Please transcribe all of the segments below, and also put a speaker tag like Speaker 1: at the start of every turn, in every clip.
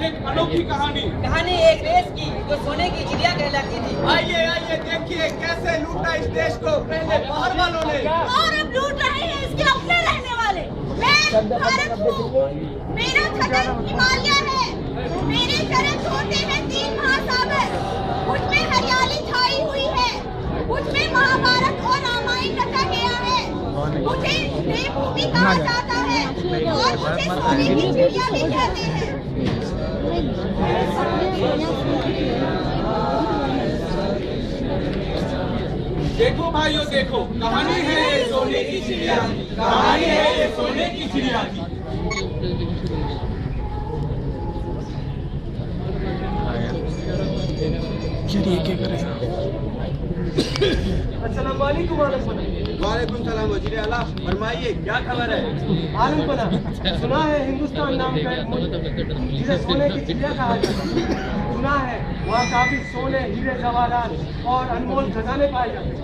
Speaker 1: एक अनोखी कहानी
Speaker 2: एक रेस की जो सोने की चिड़िया कहलाती थी।
Speaker 1: आइए आइए देखिए कैसे लूटा इस देश को पहले बाहर वालों ने
Speaker 3: और अब लूट रहे हैं इसके अपने रहने वाले। मैं भारत हूँ, मेरा खजान हिमालय है, मेरे चरण छोड़ते हैं 3 महासागर, उसमें हरियाली छाई हुई है, उसमें महाभारत और रामायण रचा गया है, मुझे देवभूमि कहा जाता है और मुझे सोने की चिड़िया भी कहते हैं।
Speaker 1: देखो भाइयों देखो, कहानी है ये सोने की चिड़िया की, कहानी है ये सोने की चिड़िया की।
Speaker 4: क्या करेगा?
Speaker 5: अस्सलाम वालेकुम।
Speaker 6: वालेकुम सलाम वज़ीर आला, फरमाइए क्या खबर है?
Speaker 5: आलम पना, सुना है हिंदुस्तान नाम का एक मुल्क जिसे सोने की चिड़िया कहा जाता है। सुना है वहाँ काफी सोने, हीरे जवाहरात और अनमोल खजाने पाए जाते हैं।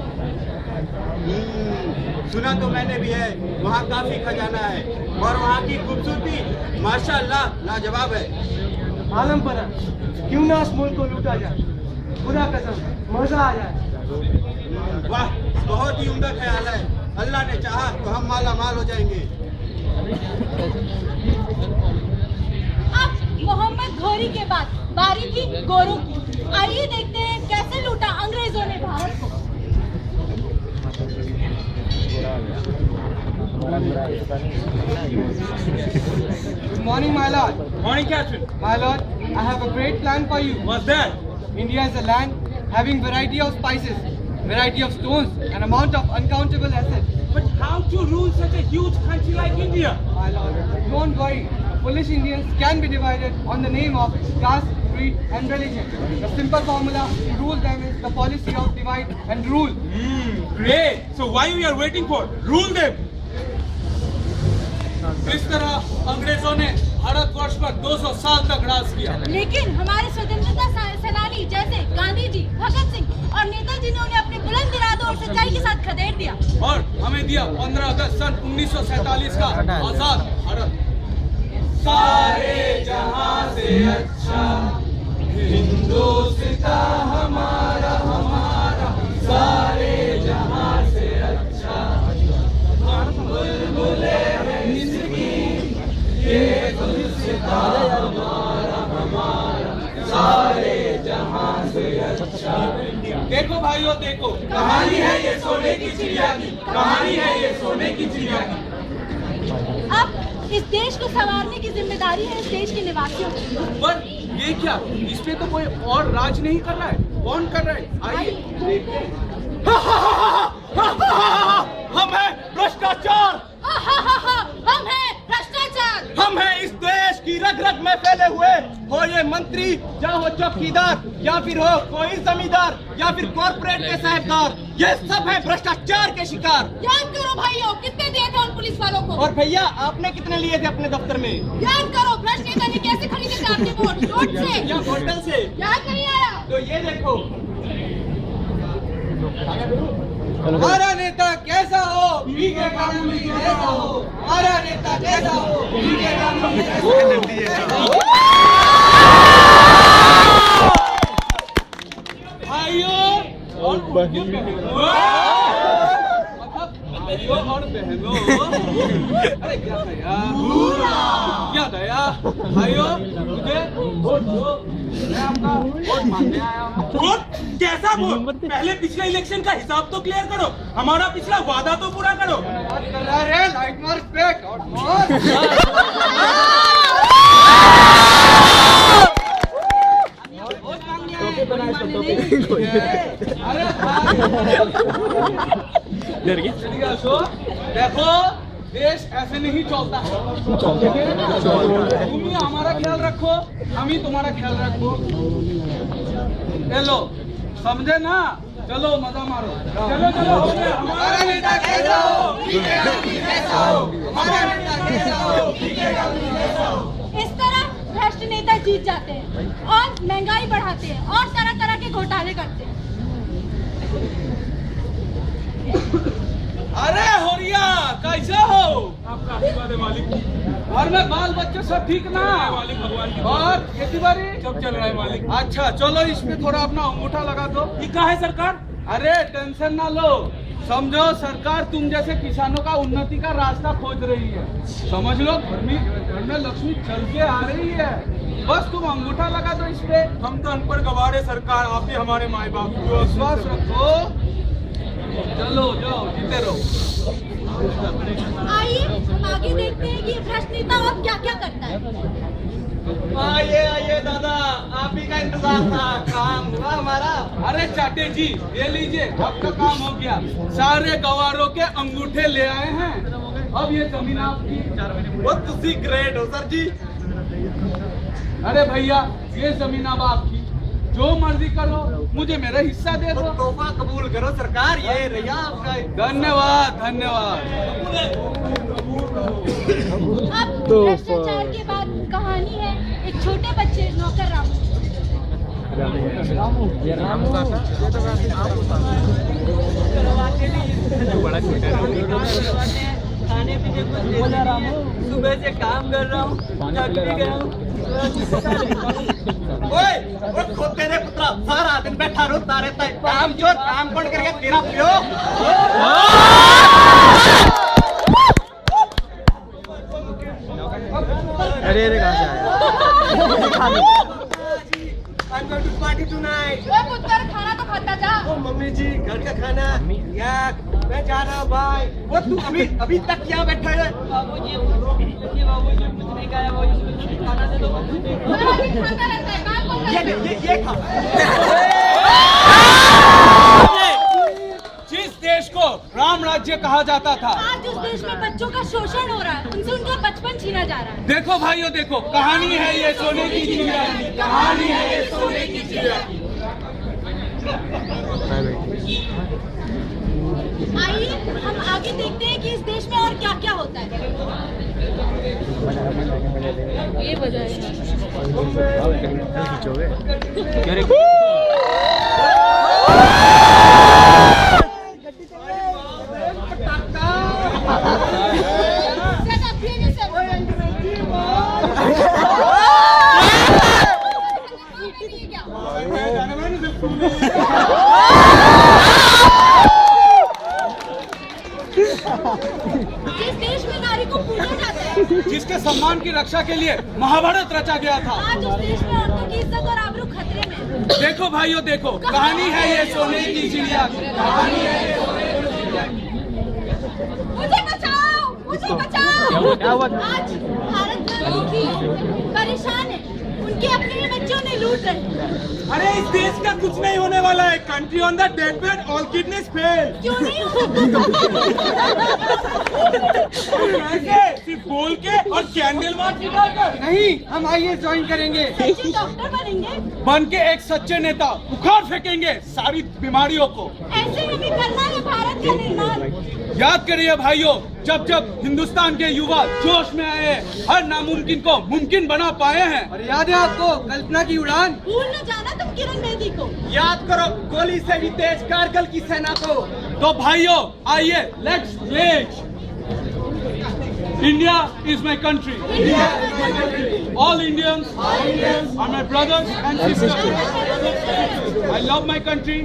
Speaker 6: सुना तो मैंने भी है, वहाँ काफी खजाना है और वहाँ की खूबसूरती माशाअल्लाह लाजवाब है।
Speaker 5: आलम पना, क्यों ना इस मुल्क को लूटा जाए, खुदा कसम मजा आ जाए।
Speaker 6: वाह, बहुत ही उम्दा ख्याल है। अल्लाह ने चाहा तो हम माला माल हो जाएंगे।
Speaker 3: अब मोहम्मद घोरी के बाद बारी थी गोरों की। आइए देखते हैं कैसे लूटा अंग्रेजों ने भारत को।
Speaker 5: Good morning, my lord.
Speaker 1: Morning, Captain.
Speaker 5: My lord, I have a great plan for you.
Speaker 1: What's that?
Speaker 5: India is a land having variety of spices, variety of stones, an amount of uncountable assets.
Speaker 1: But how to rule such a huge country like India?
Speaker 5: My lord, don't worry. Foolish Indians can be divided on the name of caste, creed, and religion. The simple formula to rule them is the policy of divide and rule.
Speaker 1: Great. So why we are waiting for? Rule them. इस तरह अंग्रेजों ने भारतवर्ष पर 200 साल तक राज किया।
Speaker 3: लेकिन हमारे स्वतंत्रता सेनानी जैसे गांधी जी, भगत सिंह और नेताजी ने उन्हें अपने बुलंद इरादों और सच्चाई के साथ खदेड़ दिया
Speaker 1: और हमें दिया 15 अगस्त सन 1947 का आजाद भारत। सारे जहां से अच्छा हिंदुस्तान हमारा हमारा, सारे जहां से अच्छा हम बुलबुले हैं इसकी, ये गुलसितान हमारा हमारा, सारे जहां से अच्छा। देखो भाइयों देखो, कहानी है ये सोने की चिड़िया की, कहानी है ये सोने की चिड़िया की।
Speaker 3: अब इस देश को संवारने की जिम्मेदारी है इस देश के निवासियों की।
Speaker 1: पर ये क्या, इस पे तो कोई और राज नहीं कर रहा है, कौन कर रहा है? आइए देखते हैं। हम हैं भ्रष्टाचार,
Speaker 3: हम हैं भ्रष्टाचार,
Speaker 1: हम हैं इस देश की रग रग में फैले हुए, हो ये मंत्री या हो चौकीदार या फिर हो कोई जमींदार या फिर कॉर्पोरेट के साहबदार, ये सब है भ्रष्टाचार के शिकार।
Speaker 3: याद करो भाइयों, कितने दिए थे उन पुलिस वालों को।
Speaker 1: और भैया आपने कितने लिए थे अपने दफ्तर में?
Speaker 3: याद करो, भ्रष्ट नेता ने कैसे खरीदे थे आपके वोट, नोट से
Speaker 1: या होटल से?
Speaker 3: याद नहीं आया?
Speaker 1: तो ये देखो,
Speaker 5: हमारा नेता कैसा हो, पी के कानूनी कैसा हो, हमारा नेता कैसा हो, पी के कानूनी कैसा हो।
Speaker 1: भाइयों और बहनों, भाइयों और बहनों, अरे क्या था यार, क्या था यार? भाइयों मुझे वोट दो, मैं आपका वोट मांगने आया हूँ। वोट? कैसा वोट? पहले पिछले इलेक्शन का हिसाब तो क्लियर करो, हमारा पिछला वादा तो पूरा करो।
Speaker 5: अरे लाइट मार पेट और मार।
Speaker 1: देखो देश ऐसे नहीं चलता है, तुम ही हमारा ख्याल रखो, हम ही तुम्हारा ख्याल रखो। चलो समझे ना, चलो मजा मारो, चलो चलो हो गया। हमारा नेता कैसा हो, हमारा नेता कैसा हो,
Speaker 3: इस तरह भ्रष्ट नेता जीत जाते हैं और महंगाई बढ़ाते हैं और तरह तरह के घोटाले करते हैं।
Speaker 1: अरे होरिया कैसे हो? आपका आशीर्वाद है मालिक। घर में बाल बच्चे सब ठीक ना?
Speaker 7: मालिक भगवान की
Speaker 1: और खेती बाड़ी
Speaker 7: सब चल रहा है मालिक।
Speaker 1: अच्छा चलो इसमें थोड़ा अपना अंगूठा लगा दो।
Speaker 7: ये क्या है सरकार?
Speaker 1: अरे टेंशन ना लो, समझो सरकार तुम जैसे किसानों का उन्नति का रास्ता खोज रही है। समझ लो घर में लक्ष्मी चल के आ रही है, बस तुम अंगूठा लगा दो इस पे।
Speaker 7: हम तो अनपढ़ गवार है सरकार, आप ही हमारे माए बाप को
Speaker 1: विश्वास रखो, चलो जाओ जीते रहो।
Speaker 3: आइए हम आगे देखते हैं कि ये भ्रष्ट नेता अब क्या क्या करता है।
Speaker 6: आइए आइए दादा, आप ही का इंतजार था, काम हुआ हमारा।
Speaker 1: अरे चाटे जी ये लीजिए, आपका काम हो गया। सारे गवारों के अंगूठे ले आए हैं, अब ये जमीन आपकी।
Speaker 6: बहुत तुसी ग्रेट हो सर जी।
Speaker 1: अरे भैया ये जमीन अब आपकी, जो मर्जी करो, मुझे मेरा हिस्सा दे दो।
Speaker 6: तोहफा कबूल करो सरकार, ये रहिया आपका।
Speaker 1: धन्यवाद धन्यवाद।
Speaker 3: अब भ्रष्टाचार के बाद कहानी है एक छोटे बच्चे नौकर रामू।
Speaker 2: खाने पीने कुछ देते नहीं है। सुबह से काम कर रहा हूँ, थक भी गया हूँ।
Speaker 6: ओए खोते रे पुत्रा, सारा दिन बैठा रोता रहता है, काम चोर, काम कौन करेगा तेरा पियो।
Speaker 4: अरे कहाँ से आया?
Speaker 6: I'm going to party tonight.
Speaker 3: ओए पुत्र खाना तो खाता जा।
Speaker 6: ओ मम्मी जी घर का खाना यार, मैं जा रहा हूँ भाई। वो तू अभी तक क्या बैठा है?
Speaker 2: बाबूजी कुछ नहीं खाया, वो खाना दे दो।
Speaker 3: खाता रहता है, काम कौन करता है?
Speaker 6: ये खा।
Speaker 1: जिस देश को राम राज्य कहा जाता था,
Speaker 3: आज उस देश में बच्चों का शोषण हो रहा है, उनसे उनका बचपन छीना जा रहा है।
Speaker 1: देखो भाइयों देखो, कहानी है ये सोने की चिड़िया की, कहानी है ये सोने की चिड़िया की।
Speaker 3: आइए हम आगे देखते हैं कि इस देश में और क्या क्या होता है। ये वजह जिस देश में नारी को पूजा जाता है,
Speaker 1: जिसके सम्मान की रक्षा के लिए महाभारत रचा गया था,
Speaker 3: आज उस देश में औरतों की इज्जत और आबरू खतरे में।
Speaker 1: देखो भाइयों देखो, कहानी है ये सोने की चिड़िया की, कहानी है ये सोने की चिड़िया की।
Speaker 3: मुझे बचाओ, मुझे बचाओ। आज भारत में लोग भी परेशान है, उनके अपने ही बच्चों ने लूट रहे हैं।
Speaker 7: अरे इस देश का कुछ नहीं होने वाला है। Country on the death bed, all kidneys fail.
Speaker 3: क्यों नहीं
Speaker 7: कैसे? सिर्फ बोल के और कैंडल मार्च निकालकर
Speaker 5: नहीं, हम आईएएस ज्वाइन करेंगे।
Speaker 3: सच्चे डॉक्टर बनेंगे,
Speaker 1: बन के एक सच्चे नेता उखाड़ फेंकेंगे सारी बीमारियों को।
Speaker 3: ऐसे हमें करना है भारत का निर्माण।
Speaker 1: याद करिए भाइयों, जब जब हिंदुस्तान के युवा जोश में आए, हर नामुमकिन को मुमकिन बना पाए हैं।
Speaker 5: और याद है आपको कल्पना की उड़ान?
Speaker 3: भूल न जाना तुम किरण बेदी को।
Speaker 6: याद करो गोली से भी तेज कारगिल की सेना को।
Speaker 1: तो भाइयों आइए, let's pledge. India is my country. All Indians are my brothers and sisters. I love my country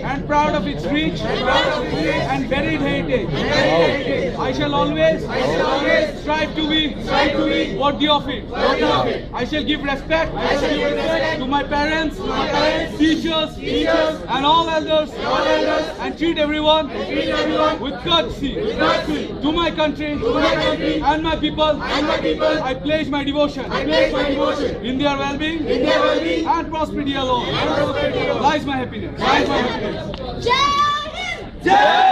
Speaker 1: and proud of its rich and varied heritage. I shall always strive to be worthy of it. I shall give respect to my parents, teachers, and all elders, and treat everyone with courtesy. To my country and my people, I pledge my devotion. In their well-being and prosperity alone lies my happiness.
Speaker 3: जय Hind.
Speaker 1: Jai